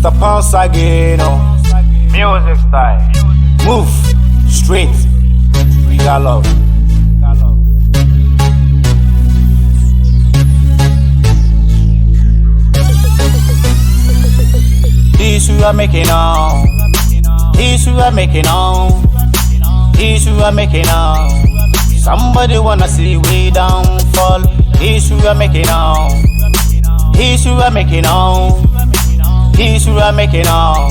Mr.Pawnz again, Music style. Move straight. We got love. This we are making on. This we are making on. This we are making on. Somebody wanna see we downfall. This we are making on. This we are making on. This we are making on.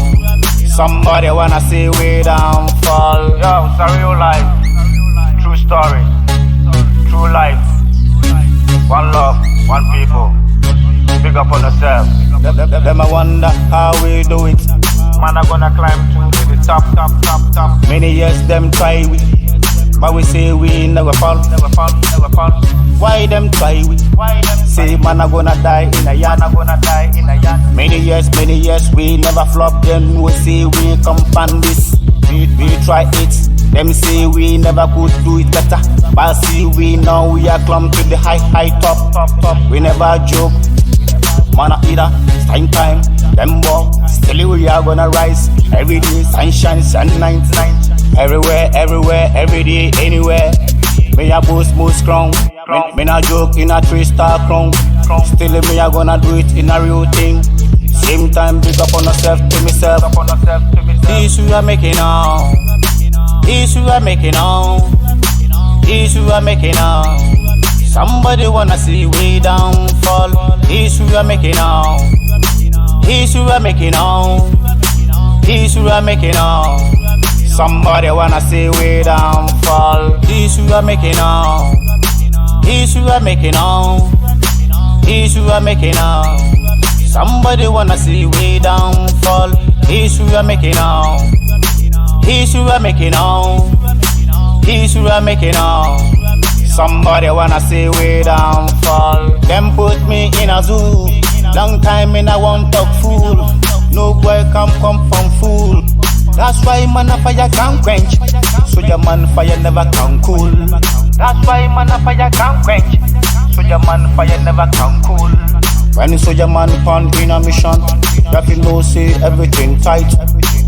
Somebody wanna see we downfall. Yo, it's a real life. True story. True life. One love, one people. Big up on yourself. Them I wonder how we do it. Man, I gonna climb to the top. Many years them try we, but we say we never fall. Why them try we? Say man I gonna die in a yard. Many years we never flop. Then we say we come pan this. We try it. Them say we never could do it better. But see we now we are climb to the high top. We never joke. Man either, it's time, them walk. Still we are gonna rise. Every day, sunshine, sun 99. Everywhere, every day, anywhere. Me a boast most strong. Me not joke in a 3-star crown. Still me a gonna do it in a real thing. Same time, big up on yourself to myself. This we are making on. This we are making on. This we are making on. Somebody wanna see we downfall. This we are making on. This we are making on. This we are making on. Somebody wanna see we downfall. This we are making on. This we are making on. This we are making on. Somebody wanna see we downfall. This we are making on. This we are making on. This we are making on. Somebody wanna see we downfall. Them put me in a zoo. Long time in a one talk fool. No boy come from fool. That's why man a fire can quench. So your man fire never can cool. That's why man a fire can quench. So your man fire never can cool. When soldier man found in a mission, rapping no say everything tight.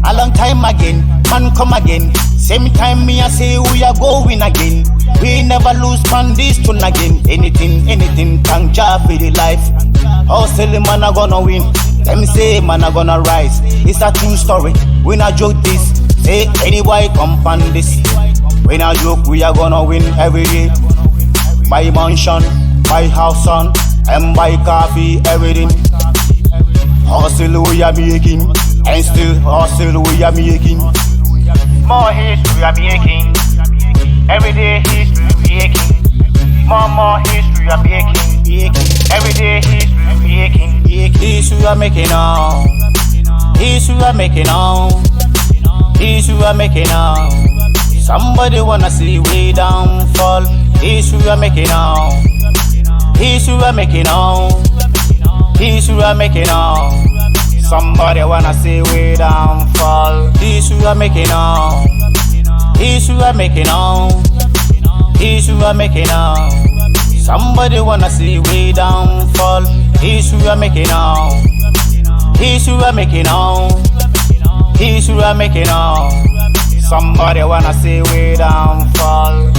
A long time again, man come again. Same time me I say we are going again. We never lose man this tune again. Anything can job for the life. Oh silly man a gonna win. Them say man a gonna rise. It's a true story. We not joke this. Say any boy come pan this. We not joke we are gonna win every day. Buy mansion, buy house on, and buy coffee, everything. Hustle we are making, and still hustle we are making. More history we are making. Every day history we making. More history we are making. Every day history we making. This we are making on. This we are making on. This we are making on. Somebody wanna see we downfall. This we are making on. This we are making on. This we are making on. Somebody wanna see we downfall. This we are making on. This we are making on. This we are making on. Somebody wanna see we downfall. This we are making on. This we are making on. This we are making on. Somebody wanna see we downfall.